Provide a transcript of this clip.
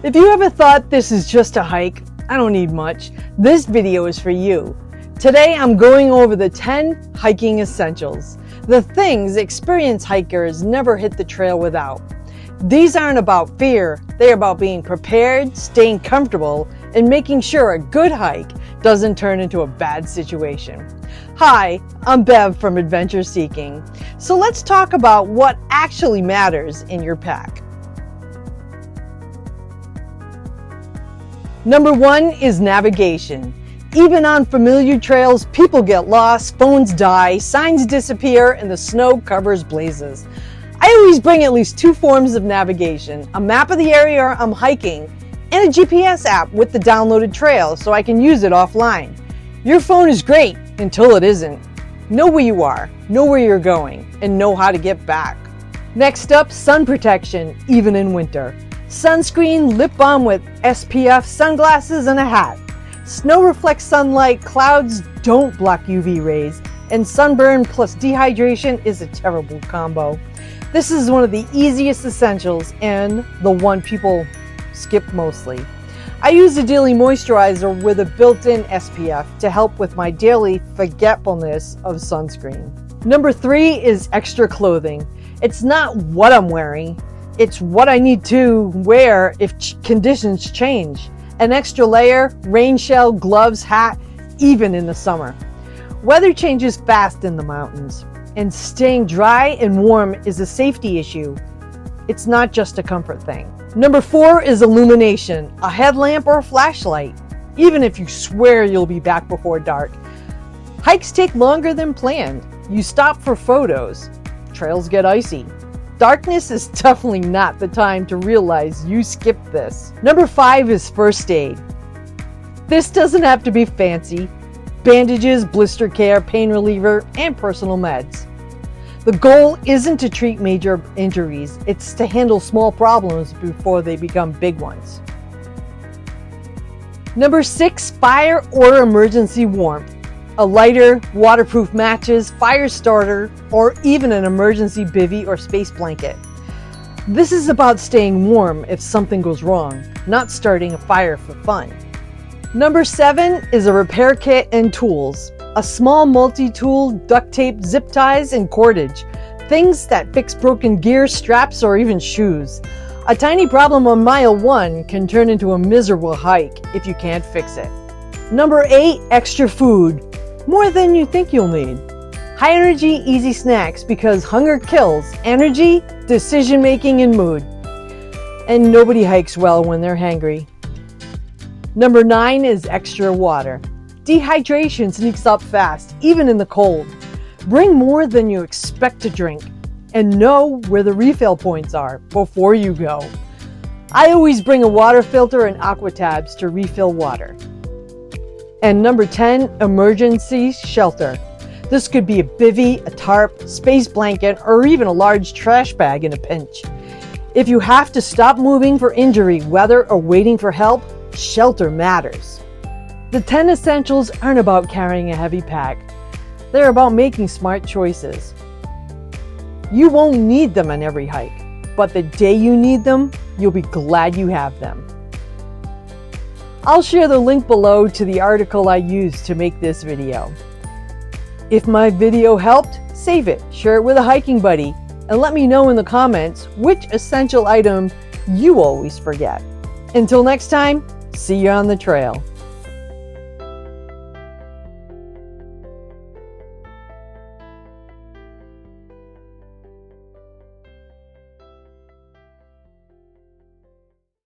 If you ever thought this is just a hike, I don't need much, this video is for you. Today I'm going over the 10 hiking essentials, the things experienced hikers never hit the trail without. These aren't about fear, they're about being prepared, staying comfortable, and making sure a good hike doesn't turn into a bad situation. Hi, I'm Bev from Adventure Seeking. So let's talk about what actually matters in your pack. Number 1 is navigation. Even on familiar trails, people get lost, phones die, signs disappear, and the snow covers blazes. I always bring at least 2 forms of navigation, a map of the area I'm hiking, and a GPS app with the downloaded trail so I can use it offline. Your phone is great until it isn't. Know where you are, know where you're going, and know how to get back. Next up, sun protection, even in winter. Sunscreen, lip balm with SPF, sunglasses, and a hat. Snow reflects sunlight, clouds don't block UV rays, and sunburn plus dehydration is a terrible combo. This is one of the easiest essentials and the one people skip mostly. I use a daily moisturizer with a built-in SPF to help with my daily forgetfulness of sunscreen. Number 3 is extra clothing. It's not what I'm wearing, it's what I need to wear if conditions change. An extra layer, rain shell, gloves, hat, even in the summer. Weather changes fast in the mountains, and staying dry and warm is a safety issue. It's not just a comfort thing. Number 4 is illumination, a headlamp or a flashlight, even if you swear you'll be back before dark. Hikes take longer than planned. You stop for photos. Trails get icy. Darkness is definitely not the time to realize you skipped this. Number 5 is first aid. This doesn't have to be fancy. Bandages, blister care, pain reliever, and personal meds. The goal isn't to treat major injuries, it's to handle small problems before they become big ones. Number 6, fire or emergency warmth. A lighter, waterproof matches, fire starter, or even an emergency bivvy or space blanket. This is about staying warm if something goes wrong, not starting a fire for fun. Number 7 is a repair kit and tools. A small multi-tool, duct tape, zip ties, and cordage. Things that fix broken gear, straps, or even shoes. A tiny problem on mile 1 can turn into a miserable hike if you can't fix it. Number 8, extra food. More than you think you'll need. High energy, easy snacks because hunger kills energy, decision making, and mood. And nobody hikes well when they're hangry. Number 9 is extra water. Dehydration sneaks up fast, even in the cold. Bring more than you expect to drink and know where the refill points are before you go. I always bring a water filter and aqua tabs to refill water. And number 10, emergency shelter. This could be a bivvy, a tarp, space blanket, or even a large trash bag in a pinch. If you have to stop moving for injury, weather, or waiting for help, shelter matters. The 10 essentials aren't about carrying a heavy pack. They're about making smart choices. You won't need them on every hike, but the day you need them, you'll be glad you have them. I'll share the link below to the article I used to make this video. If my video helped, save it, share it with a hiking buddy, and let me know in the comments which essential item you always forget. Until next time, see you on the trail.